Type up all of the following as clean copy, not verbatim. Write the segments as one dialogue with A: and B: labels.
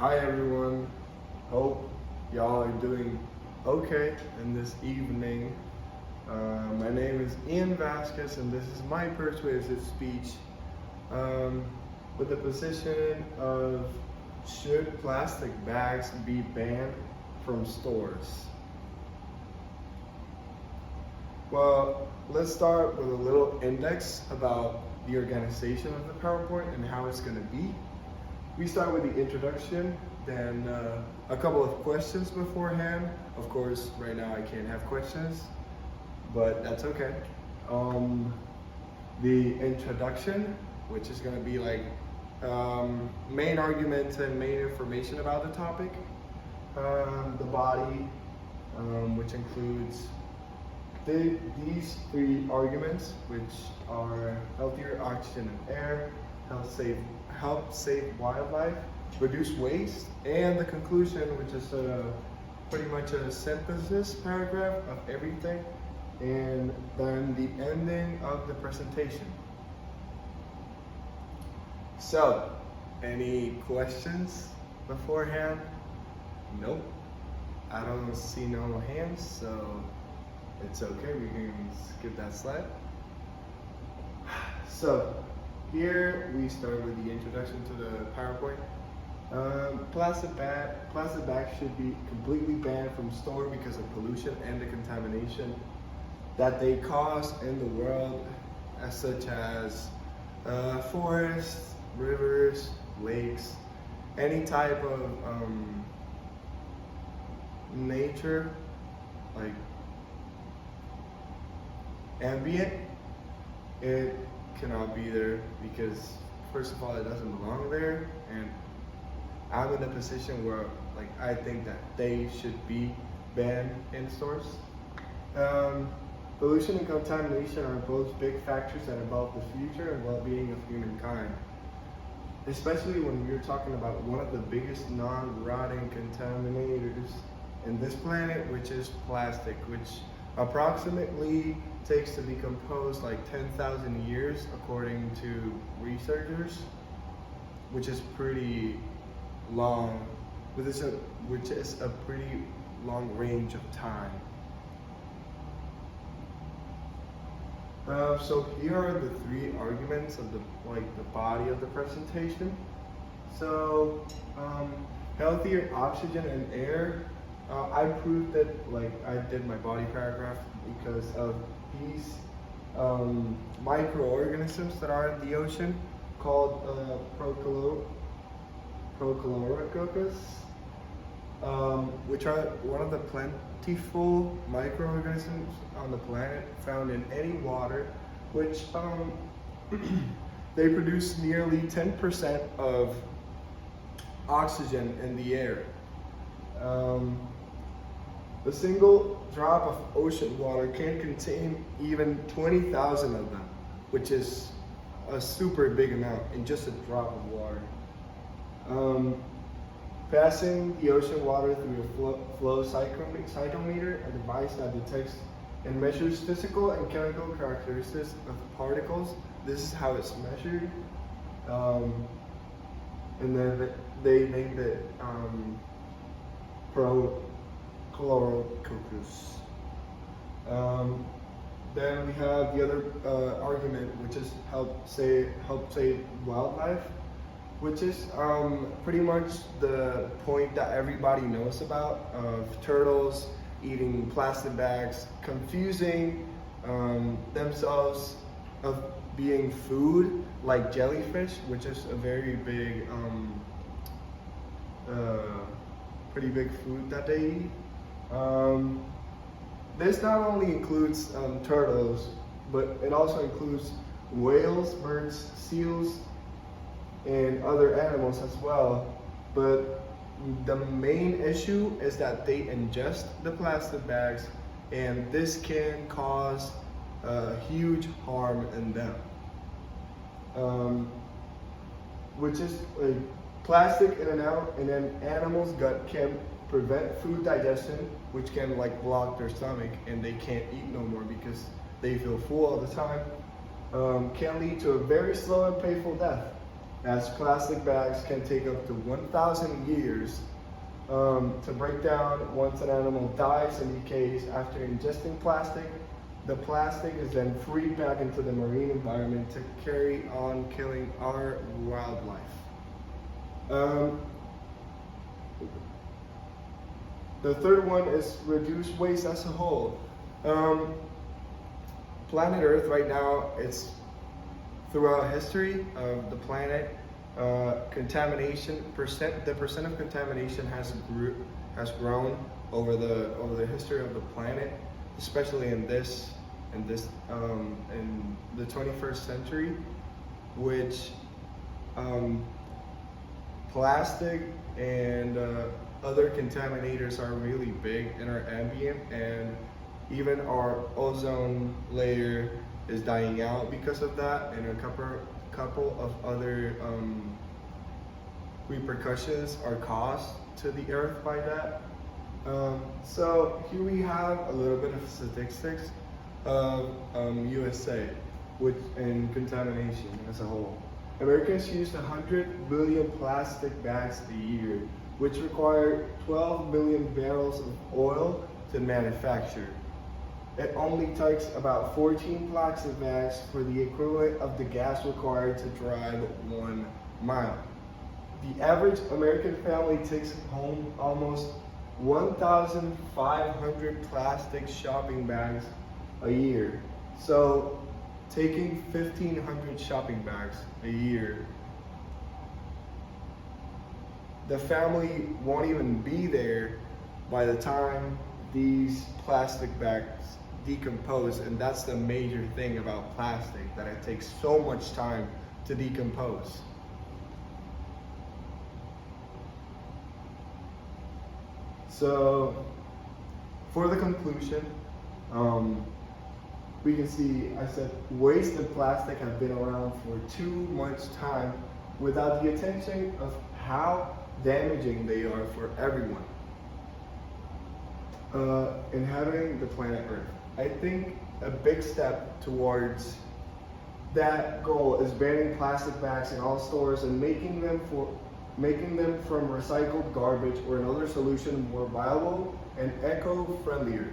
A: Hi everyone, hope y'all are doing okay in this evening. My name is Ian Vasquez and this is my persuasive speech with the position of should plastic bags be banned from stores? Well, let's start with a little index about the organization of the PowerPoint and how it's going to be. We start with the introduction, then a couple of questions beforehand. Of course, right now I can't have questions, but that's okay. The introduction, which is going to be like main arguments and main information about the topic. The body, which includes these three arguments, which are healthier oxygen and air, help save wildlife, reduce waste, and the conclusion, which is pretty much a synthesis paragraph of everything, and then the ending of the presentation. So, any questions beforehand? Nope. I don't see no hands, so it's okay, we can skip that slide. So, here we start with the introduction to the PowerPoint. Plastic bags should be completely banned from store because of pollution and the contamination that they cause in the world, such as forests, rivers, lakes, any type of nature, like ambient, it cannot be there because first of all it doesn't belong there, and I'm in a position where like I think that they should be banned in stores. Pollution and contamination are both big factors that involve the future and well-being of humankind, especially when we're talking about one of the biggest non-rotting contaminators in this planet, which is plastic, which approximately takes to decompose like 10,000 years according to researchers, which is pretty long, which is a pretty long range of time. So here are the three arguments of the body of the presentation. So healthier oxygen and air. I proved that I did my body paragraph because of these microorganisms that are in the ocean called Prochlorococcus, which are one of the plentiful microorganisms on the planet found in any water, which they produce nearly 10% of oxygen in the air. A single drop of ocean water can contain even 20,000 of them, which is a super big amount in just a drop of water. Passing the ocean water through a flow cytometer, a device that detects and measures physical and chemical characteristics of particles. This is how it's measured. And then they named it Prochlorococcus. Then we have the other argument, which is help save wildlife, which is pretty much the point that everybody knows about of turtles eating plastic bags, confusing themselves of being food like jellyfish, which is a very big, pretty big food that they eat. This not only includes turtles, but it also includes whales, birds, seals, and other animals as well. But the main issue is that they ingest the plastic bags, and this can cause huge harm in them. Which is plastic in an animal's gut can prevent food digestion, which can block their stomach, and they can't eat no more because they feel full all the time. Can lead to a very slow and painful death. as plastic bags can take up to 1,000 years to break down once an animal dies and decays after ingesting plastic. The plastic is then freed back into the marine environment to carry on killing our wildlife. The third one is reduce waste as a whole. Planet Earth right now, it's throughout history of the planet, contamination the percent of contamination has grown over the history of the planet, especially in the 21st century, which plastic and other contaminators are really big in our ambient, and even our ozone layer is dying out because of that, and a couple of other repercussions are caused to the earth by that. So here we have a little bit of statistics of USA and contamination as a whole. Americans use 100 billion plastic bags a year, which require 12 million barrels of oil to manufacture. It only takes about 14 plastic bags for the equivalent of the gas required to drive 1 mile. The average American family takes home almost 1,500 plastic shopping bags a year. So taking 1,500 shopping bags a year, the family won't even be there by the time these plastic bags decompose. And that's the major thing about plastic, that it takes so much time to decompose. So for the conclusion, we can see, I said, waste and plastic have been around for too much time without the attention of how damaging they are for everyone inhabiting the planet Earth. I think a big step towards that goal is banning plastic bags in all stores and making them from recycled garbage or another solution more viable and eco-friendlier.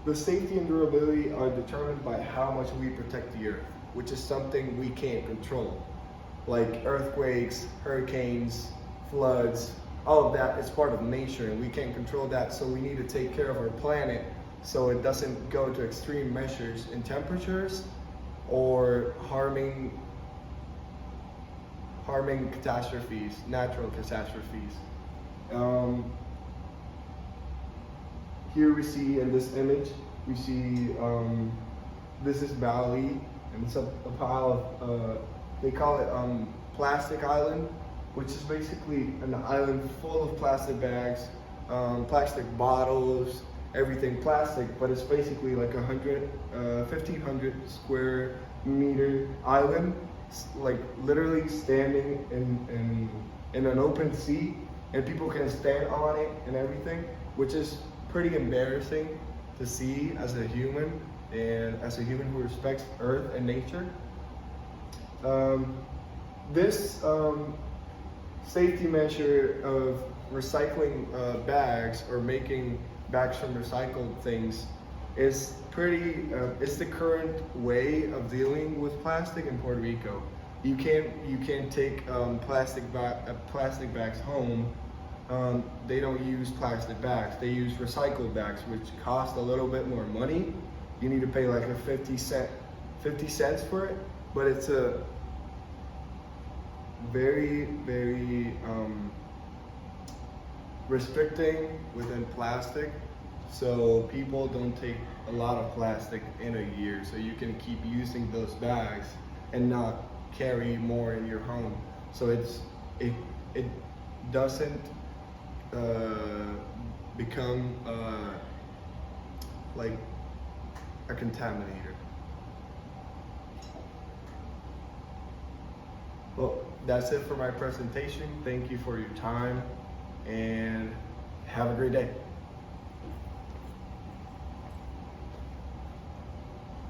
A: The safety and durability are determined by how much we protect the earth, which is something we can't control. Like earthquakes, hurricanes, floods, all of that is part of nature and we can't control that, so we need to take care of our planet so it doesn't go to extreme measures in temperatures or harming catastrophes, natural catastrophes. Here we see in this image, we see this is Bali, and it's a pile of, they call it plastic island, which is basically an island full of plastic bags, plastic bottles, everything plastic, but it's basically like 1,500 square meter island, like literally standing in an open sea, and people can stand on it and everything, which is pretty embarrassing to see as a human, and as a human who respects earth and nature. This safety measure of recycling bags or making bags from recycled things is pretty, it's the current way of dealing with plastic in Puerto Rico. You can't take plastic bags home. They don't use plastic bags. They use recycled bags, which cost a little bit more money. You need to pay like a 50 cents for it, but it's a very, very restricting within plastic, so people don't take a lot of plastic in a year, so you can keep using those bags and not carry more in your home. So it doesn't become like a contaminator. Well, that's it for my presentation. Thank you for your time and have a great day.